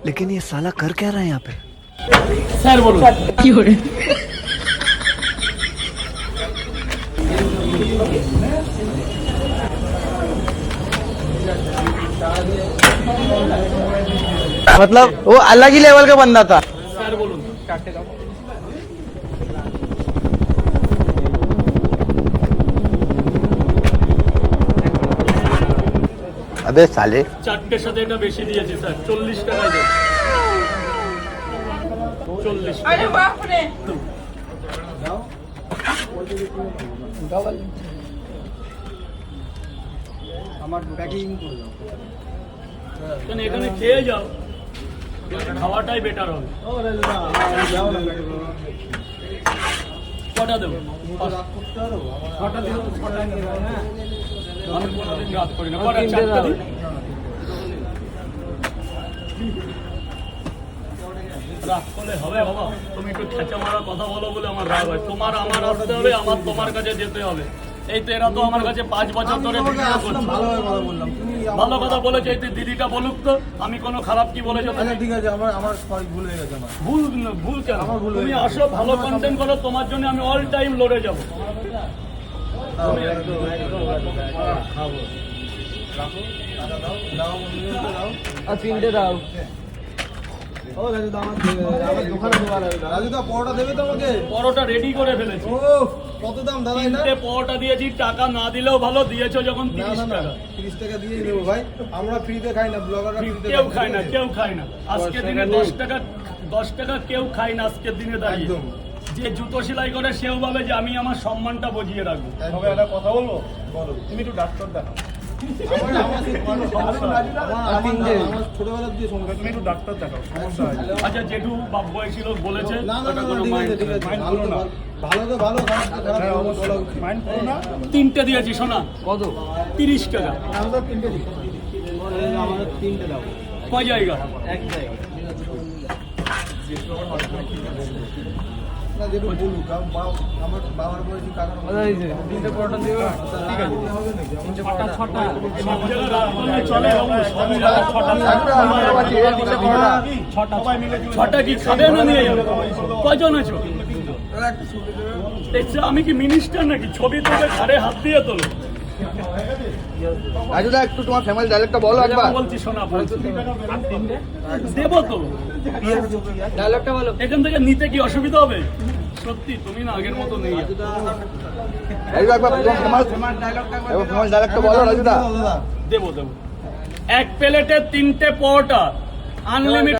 लेकिन ये साला कर क्या रहा है यहाँ पे? স্যার বলুন। কি করে मतलब वो अलग ही लेवल का बंदा था। স্যার বলুন। अबे साले চারটের সাথে এটা বেশি দিয়েছি স্যার, 40 টাকায় দেন। 40 আরে বাপ রে কেন এখানে খেয়ে যাও, খাওয়াটাই বেটার হবে। কটা দেবো? আমি কোনোদিন রাত করি না। কটা? চারটে দিন? রাত করলে হবে বাবা? তুমি একটু খেঁচা মারার কথা বলো বলে আমার রাগ হয়। তোমার আমার আসতে হবে, আমার তোমার কাছে যেতে হবে। এই তো এরা তো আমার কাছে 5 বছর ধরে ভিডিও করছে। ভালো কথা বলেছে, এই তো দিদিটা বলুক তো আমি কোনো খারাপ কি বলেছো? ঠিক আছে, আমার সরি, ভুল হয়ে গেছে আমার। ভুল কেন? তুমি আসো, ভালো কন্টেন্ট করো, তোমার জন্য আমি অল টাইম লড়ে যাবো। तीनटे दाओ ও রাজু দা, আমার দোকানে দেওয়ার রাজু দা পরোটা দেবে তো আমাকে? পরোটা রেডি করে ফেলেছি। ও কত দাম দাদা এটা? 3টে পরোটা দিয়েছি, টাকা না দিলেও ভালো, দিয়েছো যখন না 30 না না, টাকা। 30 টাকা দিয়ে নেবো ভাই, আমরা ফ্রিতে খাই না, ব্লগাররা ফ্রিতে কেউ খায় না, কেউ খায় না আজকের দিনে। 10 টাকা কেউ খায় না আজকের দিনে দাঁড়িয়ে। একদম। যে জুতো সেলাই করে সেও ভাবে যে আমি আমার সম্মানটা বজিয়ে রাখবো। তবে একটা কথা বলবো, বলো। তুমি একটু ডাক্তার দেখাও। আমার ছোটবেলা দিয়ে সমস্যা, তুমি একটু ডাক্তার দেখাও, সমস্যা আছে। আচ্ছা, জেঠু বাপ বয়সী লোক বলেছে না না ওটা না, কোনো ঠিক mind আছে ঠিক আছে, mind ভালো করো তো না। ভালো তো ভালো, খারাপ তো খারাপ, বলা উচিত। মাইন্ড করো না। 3টে দিয়েছি, শোনা कौन 30 টাকা। আমরা 3টে দিই, আমাদের 3টে দাও। কয় জায়গা? এক জায়গায় না, যেটুকু বলুক, আমার বাবার বয়সী কাকার तीनटे परोटा दियो ঠিক আছে হবে নাকি? আমার সব জায়গায় রাত করলে চলে বাবু, সব জায়গায় 6টা কি খাবে না নিয়ে যাবে? কয়জন আছো? দেখছো আমি কি মিনিস্টার নাকি? ছবি তোকে ঘাড়ে হাত দিয়ে তোলো। राजू दा একটু তোমার ফ্যামিলি ডায়লগটা বলো একবার। বলছি শোনা, বলছি দেবো তো। ডায়লগটা বলো। এখান থেকে নিতে কি অসুবিধা হবে? সত্যি তুমি না আগের মতো নেই। রাজু একবার ফেমাস ডায়লগটা বলো রাজু দা। দেবো। 1 প্লেটে 3টে পরোটা, আনলিমিটেড।